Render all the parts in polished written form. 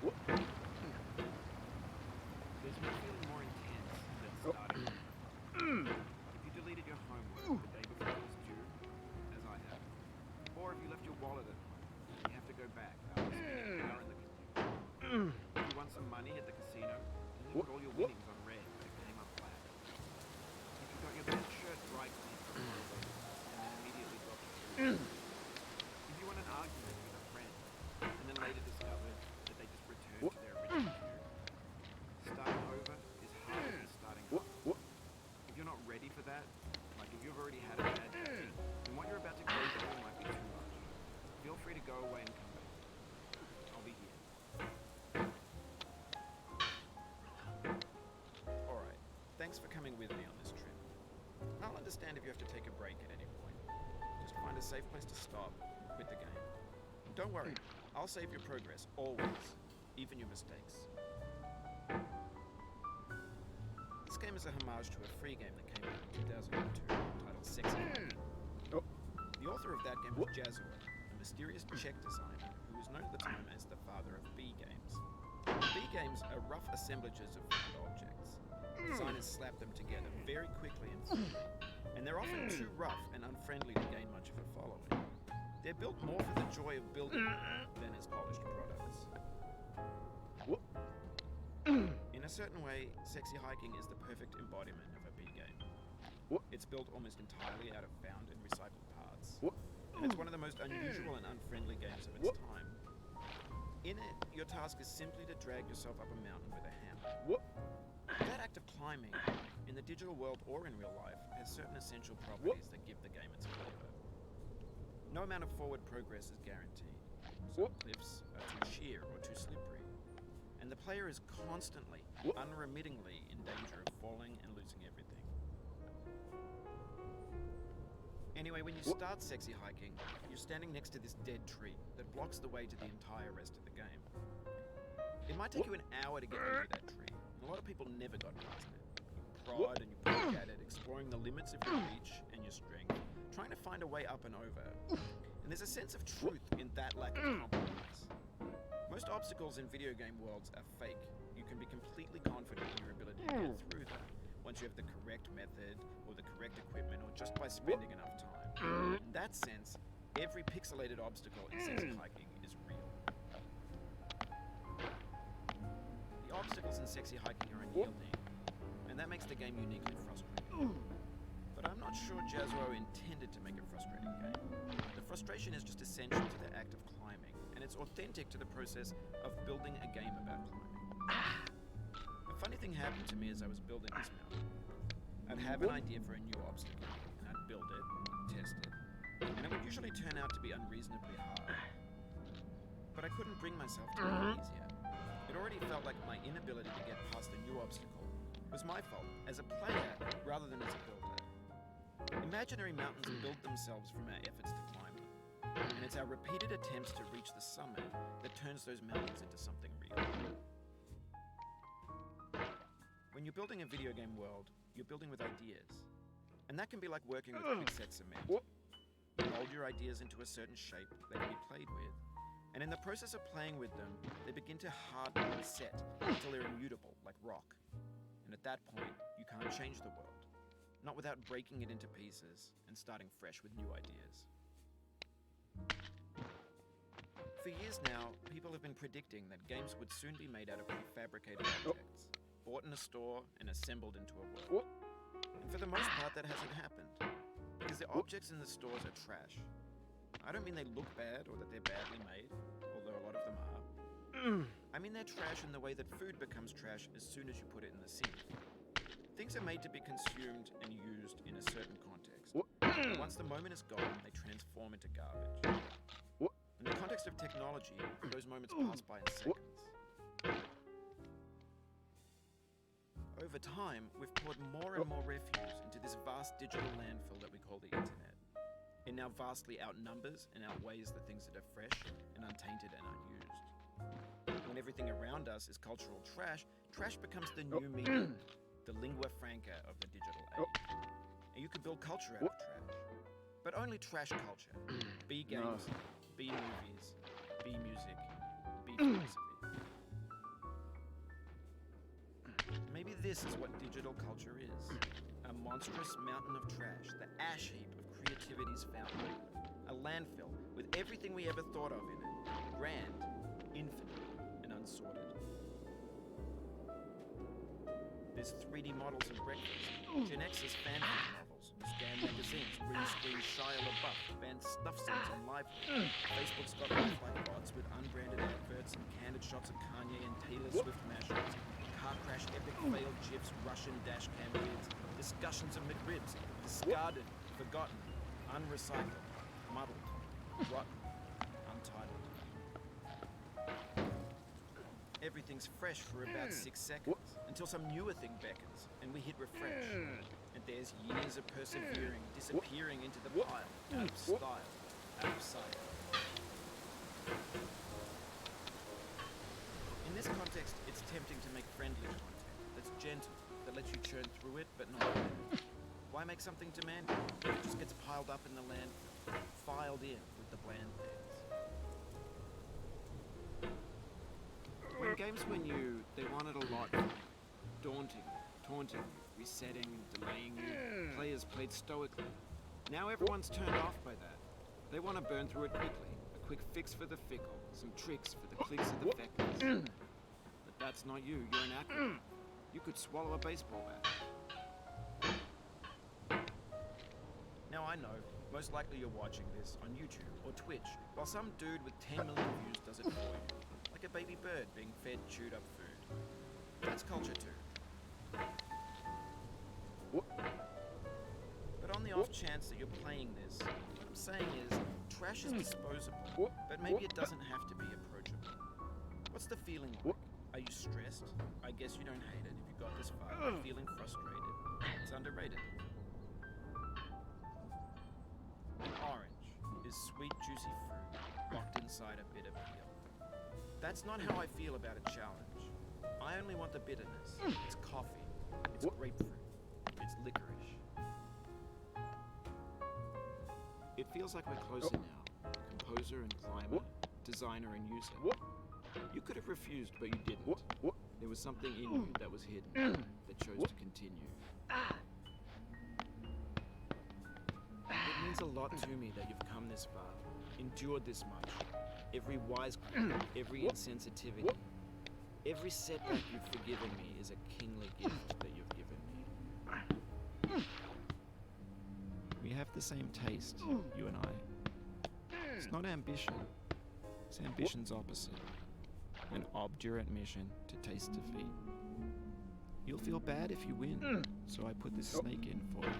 There's no feeling more intense than starting over. If you deleted your homework the day before it was due, as I have, or if you left your wallet at home and you have to go back after spending an hour in the commute. If you won some money at the casino and then put all your winnings on red but it came up black. If you got your best shirt dry cleaned from the elevator and then immediately dropped it through the toilet. If you won an argument with a friend and then later discovered that they just returned to their original view. Starting over is harder than starting up. If you're not ready for that, like if you've already had a bad day, then what you're about to go through might be too much. Feel free to go away and come back. I'll be here. Alright, thanks for coming with me on this trip. I'll understand if you have to take a break at any point. Just find a safe place to stop and quit the game. Don't worry, I'll save your progress, always, even your mistakes. This game is a homage to a free game that came out in 2002 titled Sexy Hiking. The author of that game was Jazzuo, a mysterious Czech designer who was known at the time as the father of B games. B games are rough assemblages of found objects. Designers slap them together very quickly and freely, and they're often too rough and unfriendly to gain much of a following. They're built more for the joy of building than as polished products. In a certain way, Sexy Hiking is the perfect embodiment of a B game. It's built almost entirely out of found and recycled parts, and it's one of the most unusual and unfriendly games of its time. In it, your task is simply to drag yourself up a mountain with a hammer. That act of climbing, in the digital world or in real life, has certain essential properties that give the game its flavor. No amount of forward progress is guaranteed. Some cliffs are too sheer or too slippery, and the player is constantly, unremittingly in danger of falling and losing everything. Anyway, when you start Sexy Hiking, you're standing next to this dead tree that blocks the way to the entire rest of the game. It might take you an hour to get over that tree, and a lot of people never got past it. You prod and you poke at it, exploring the limits of your reach and your strength, trying to find a way up and over. And there's a sense of truth in that lack of compromise. Most obstacles in video game worlds are fake. You can be completely confident in your ability to get through them once you have the correct method or the correct equipment or just by spending enough time. In that sense, every pixelated obstacle in Sexy Hiking is real. The obstacles in Sexy Hiking are unyielding, and that makes the game uniquely frustrating. But I'm not sure Jazzuo intended to make a frustrating game. The frustration is just essential to the act of climbing, and it's authentic to the process of building a game about climbing. A funny thing happened to me as I was building this mountain. I'd have an idea for a new obstacle, and I'd build it, test it, and it would usually turn out to be unreasonably hard. But I couldn't bring myself to make it easier. It already felt like my inability to get past the new obstacle was my fault as a player rather than as a builder. Imaginary mountains build themselves from our efforts to climb them, and it's our repeated attempts to reach the summit that turns those mountains into something real. When you're building a video game world, you're building with ideas, and that can be like working with quickset cement. You mold your ideas into a certain shape that can be played with, and in the process of playing with them, they begin to harden and set until they're immutable, like rock. And at that point, you can't change the world. Not without breaking it into pieces and starting fresh with new ideas. For years now, people have been predicting that games would soon be made out of prefabricated objects, bought in a store and assembled into a world. And for the most part, that hasn't happened, because the objects in the stores are trash. I don't mean they look bad or that they're badly made, although a lot of them are. I mean they're trash in the way that food becomes trash as soon as you put it in the sink. Things are made to be consumed and used in a certain context. But once the moment is gone, they transform into garbage. In the context of technology, those moments pass by in seconds. Over time, we've poured more and more refuse into this vast digital landfill that we call the internet. It now vastly outnumbers and outweighs the things that are fresh and untainted and unused. When everything around us is cultural trash, trash becomes the new medium, the lingua franca of the digital age. And you could build culture out of trash. But only trash culture. B games, B movies, B music, B philosophy. This is what digital culture is. A monstrous mountain of trash, the ash heap of creativity's fountain. A landfill with everything we ever thought of in it. Grand, infinite, and unsorted. There's 3D models of breakfast, Gen X's fanfic novels, Scan magazines, green screen Shia LaBeouf, banned snuff scenes on Lively. Facebook's got lifelike bots with unbranded adverts and candid shots of Kanye and Taylor Swift mashups, car crash epic failed GIFs, Russian dash cam vids, discussions of McRibs, discarded, forgotten, unrecycled, muddled, rotten, untitled. Everything's fresh for about 6 seconds, until some newer thing beckons, and we hit refresh. And there's years of persevering, disappearing into the pile, out of style, out of sight. In this context, it's tempting to make friendly content that's gentle, that lets you churn through it, but not over it. Why make something demanding? It just gets piled up in the landfill, filed in with the bland things. When games were new, they wanted a lot from you. Daunting, taunting you, resetting, delaying you. Players played stoically. Now everyone's turned off by that. They want to burn through it quickly. A quick fix for the fickle, some tricks for the clicks of the feckless. But that's not you, you're an actor. You could swallow a baseball bat. Now I know, most likely you're watching this on YouTube or Twitch, while some dude with 10 million views does it for you. Like a baby bird being fed chewed up food. That's culture too. But on the off chance that you're playing this, what I'm saying is, trash is disposable, but maybe it doesn't have to be approachable. What's the feeling like? Are you stressed? I guess you don't hate it if you got this far. Feeling frustrated. It's underrated. An orange is sweet, juicy fruit locked inside a bitter peel. That's not how I feel about a challenge. I only want the bitterness. It's coffee. It's grapefruit. It's licorice. It feels like we're closer now. Composer and climber, designer and user. You could have refused, but you didn't. There was something in you that was hidden, that chose to continue. It means a lot to me that you've come this far, endured this much. Every wise, every insensitivity, every setback you've forgiven me is a kingly gift that you've given me. We have the same taste, you and I. It's not ambition. It's ambition's opposite. An obdurate mission to taste defeat. You'll feel bad if you win, so I put this snake in for you.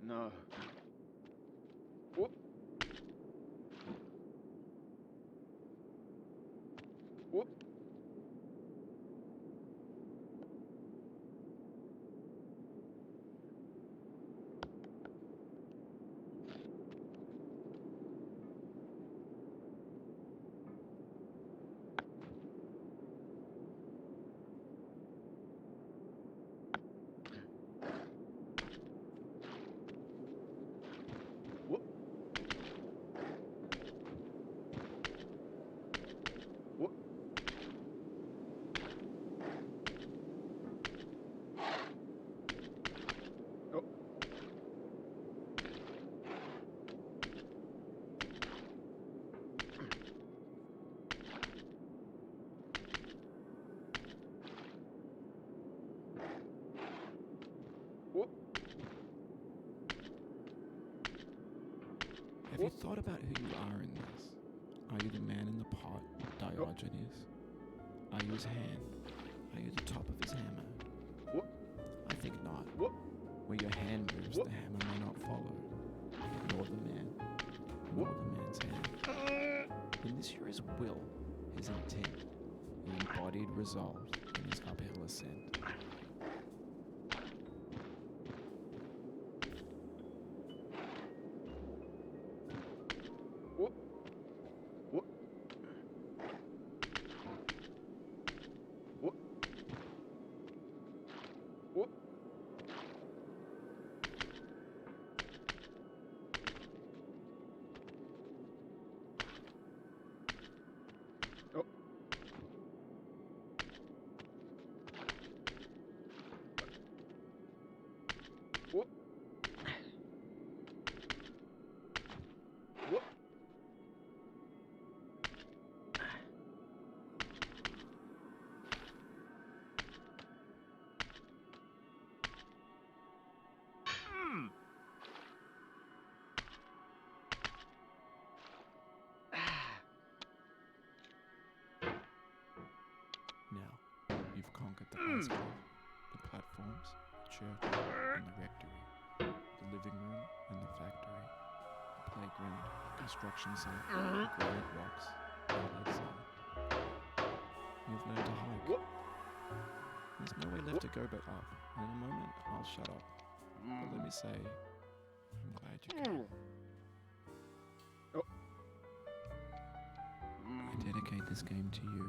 No. Have you thought about who you are in this? Are you the man in the pot, Diogenes? Are you his hand? Are you the top of his hammer? I think not. Where your hand moves, the hammer may not follow. Nor the man, nor the man's hand. In this you're his will, his intent, the embodied resolve in his uphill ascent. Now, you've conquered the alcove, the platforms, the church and the rectory, the living room and the factory, the playground, construction site, the granite rocks, and the lakeside. You've learned to hike. There's no way left to go but up, and in a moment I'll shut up. But let me say, I'm glad you came. I dedicate this game to you,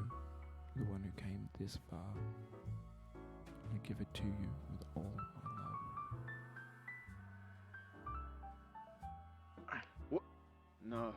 the one who came this far. I give it to you with all my love. No.